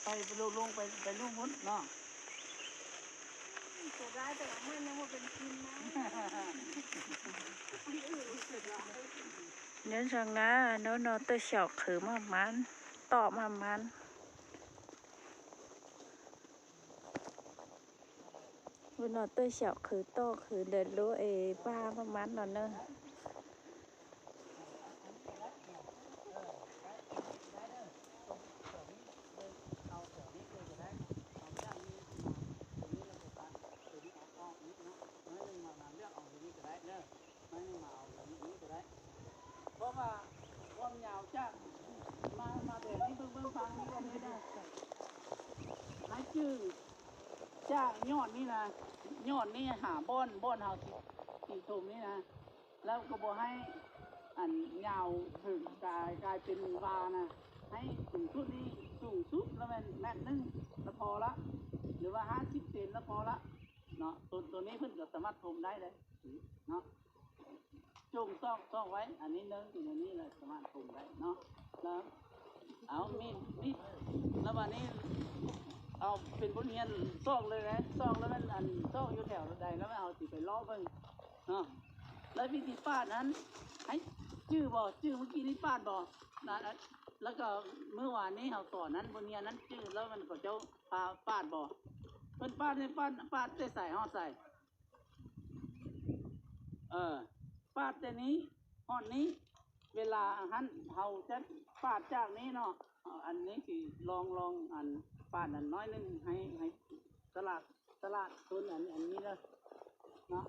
ไปลงไปลุ่มหุ้นเนาะ ตัวได้แต่ละมันยังว่าเป็นกินนะnhớ rằng á nó tới sọt khử mà mán tọ mà mán vừa nó tới sọt khử to khử đợt lúa ê ba mà mán nó nữa เพราะว่าความยาวจากมาแบบนี้เบิ่งฟังนี่กันเลยนะให้ชื่อจากยอดนี่นะยอดนี่หาบ้อนเฮาที่ชมนี่นะแล้วก็บอกให้อันยาวถึงกลายเป็นวานะให้สูงสุดนี่สูงสุดแล้วแม่นนึงแล้วพอละหรือว่า50 เซนแล้วพอละเนาะตัวนี้เพิ่นก็สามารถชมได้เลยเนาะจงต้องไว้อันนี้เนื้อตัวนี้เลยสามารถชมได้เนาะแล้วเอามีแล้ววันนี้เอาเป็นบทเรียนซอกเลยนะซอกแล้วมันอันซอกอยู่แถวใดแล้วมันเอาสิไปล้อเบิ่งเนาะแล้ววิธีปาดนั้นให้ชื่อเมื่อกี้นี้ปาดบ่นะแล้วก็เมื่อวานนี้เอาต่อนั้นบทเรียนนั้นชื่อแล้วมันก็เจ้าพาปาดบ่เพิ่นปาดได้ใส่ห่อใส่ปาดแต่นี้ห่อนี้เวลาหันเขาจะปาดจากนี้เนาะอันนี้คือลองอันปาดอันน้อยนึงให้ตลาดต้นอันนี้เนาะ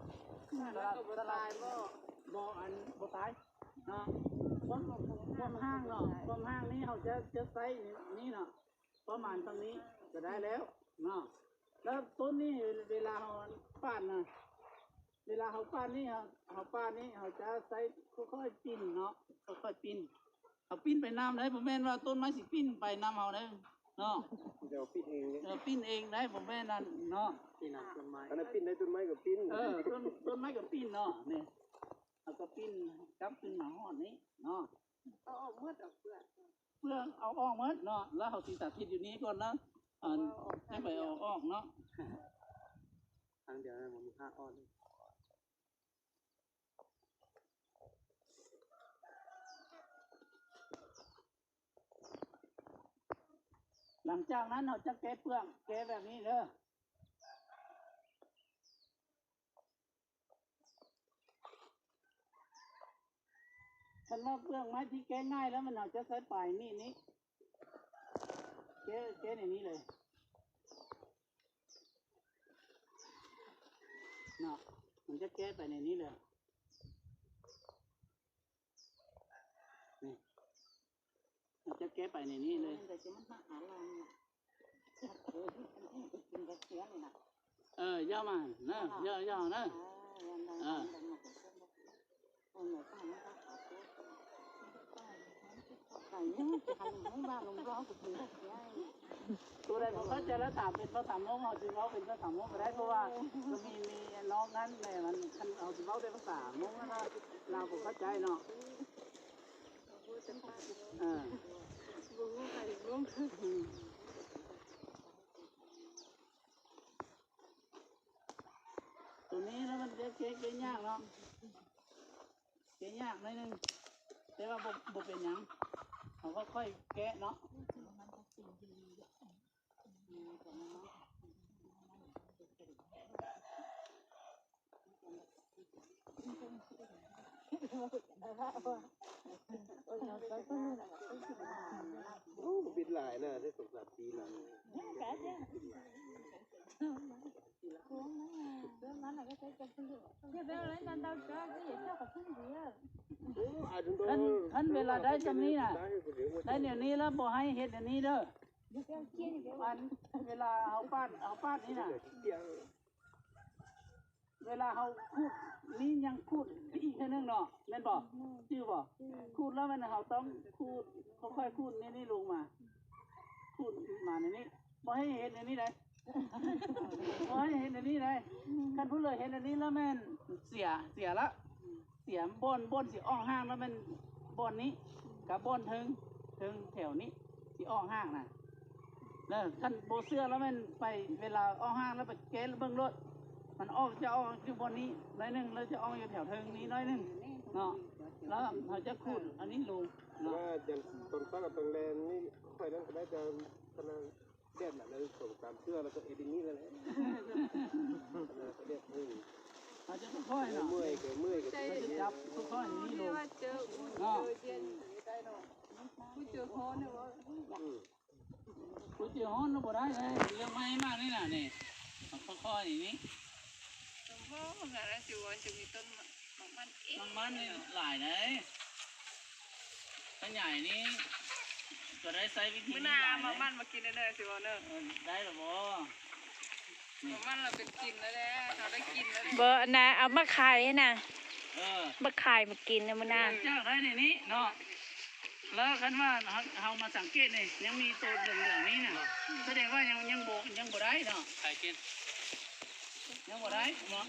ตลาดบ่อันบ่ตายเนาะความห้างเนาะความห้างนี้เขาจะใส่นี่เนาะประมาณตรงนี้จะได้แล้วเนาะแล้วต้นนี้เวลาเขาปาดนะเวลาเขาปาดนี่เขาปาดนี่เขาจะใส่ค่อยๆปิ้นเนาะค่อยๆปิ้นเขาปิ้นไปน้ำได้ผมแม่นว่าต้นไม้สิปิ้นไปน้ำเขาได้เนาะเดี๋ยวปิ้นเองเนี่ยปิ้นเองได้ผมแม่นั่นเนาะปิ้นต้นไม้อันนั้นปิ้นได้ต้นไม้กับปิ้นต้นไม้กับปิ้นเนาะนี่เอาก็ปิ้นกับขึ้นมาห่อนี้เนาะเอาออกมืดออกเปลือก เพื่อเอาออกหมดเนาะแล้วเขาสิสาธิตอยู่นี้ก่อนนะให้ไปเอาออกเนาะทางเดียวนะมันมีผ้าอ้อนหลังจากนั้นเราจะแกะเปลือกแกะแบบนี้เด้อฉันว่าเปลือกไม้ที่แกะง่ายแล้วมันเราจะใช้ปลายนี่แกะในนี้เลยเนาะมันจะแกะไปในนี้เลยนี่มันจะแกะไปในนี้เลยย่อมาเนอะย่อเนอะตัวใดผมเข้าใจแล้วถามเป็นภาษามงเอาสิเขาเป็นภาษามงก็ได้เพราะว่าก็มีน้องนั้นแม่มันเอาสิเขาได้ภาษามงนะเราผมเข้าใจเนาะตัวนี้แล้วมันจะเก๊ยากเนาะเก๊ยากนิดนึงแต่ว่าบ่เป็นหยังเขาก็ค่อยแกะเนาะบิดหลายนะได้2-3 ปีแล้วท่านเวลาได้จำนี้น่ะได้เดี๋ยวนี้แล้วบอกให้เฮ็ดเดี๋ยวนี้เด้อเวลาเอาป้านนี่น่ะเวลาเขาคูดนี่ยังคูดอีกแค่นึงเนาะแม่นบอกชื่อบอกคูดแล้วมันเขาต้องคูดค่อยๆคูดนี่ลงมาคูดมาในนี้บอกให้เห็นในนี้เลยบอกให้เห็นในนี้เลยท่านผู้เลยเห็นในนี้แล้วแม่นเสียละเสียบนสิอ่องห้างแล้วมันบนนี้กับบนถึงแถวนี้สิอ่องห้างน่ะ แล้วคันโบเสื้อแล้วมันไปเวลาออกห้างแล้วไปเกณฑ์เบื้องรถมันออกจะออกอยู่บนนี้น้อยหนึงแล้วจะออกอยู่แถวเทิงนี้น้อยหนึงเนาะแล้วเขาจะขุดอันนี้ลงเนาะ ว่าอย่างต้นฟ้ากับต้นแรงนี่ค่อยนั้นก็ได้จะขนาดเด็ดหลังเลยส่งตามเสื้อแล้วก็เอดินี่แล้วแหละขนาดเด็ดนี่ เขาจะค่อยๆเนาะ เมื่อยก็เมื่อยก็ เขาจะจับค่อยๆนี้ล เรีย ง กว่าเจออุ่นเจอเย็นได้เนาะผู้เจอโคนเนี่ยว่า กูเจียวฮ้อนแล้วบ่ได้เลยเรื่องไม่มากนี่น่ะนี่ค่อยๆอย่างนี้ สมพ่อมันอะไรสิวันจะมีต้นมันเอง มันนี่หลายเลยต้นใหญ่นี้ก็ได้ใช้วิธี มื้อ นี้ หน้า หลาย มา เลย มันมากินได้สิวันเนอะ ได้หรอบ่ มันเราเป็นกินแล้วแหละเราได้กินแล้ว บ่นะเอามาขายนะ เออ มาขายมากินนะมื้อหน้า เจ้าได้ในนี้เนาะแล้วคันว่าเรามาสังเกตนี่ยังมีตัวเหลืองๆนี้น่ะแสดงว่ายังบ่ได้เนาะใครกินยังบ่ได้เนาะ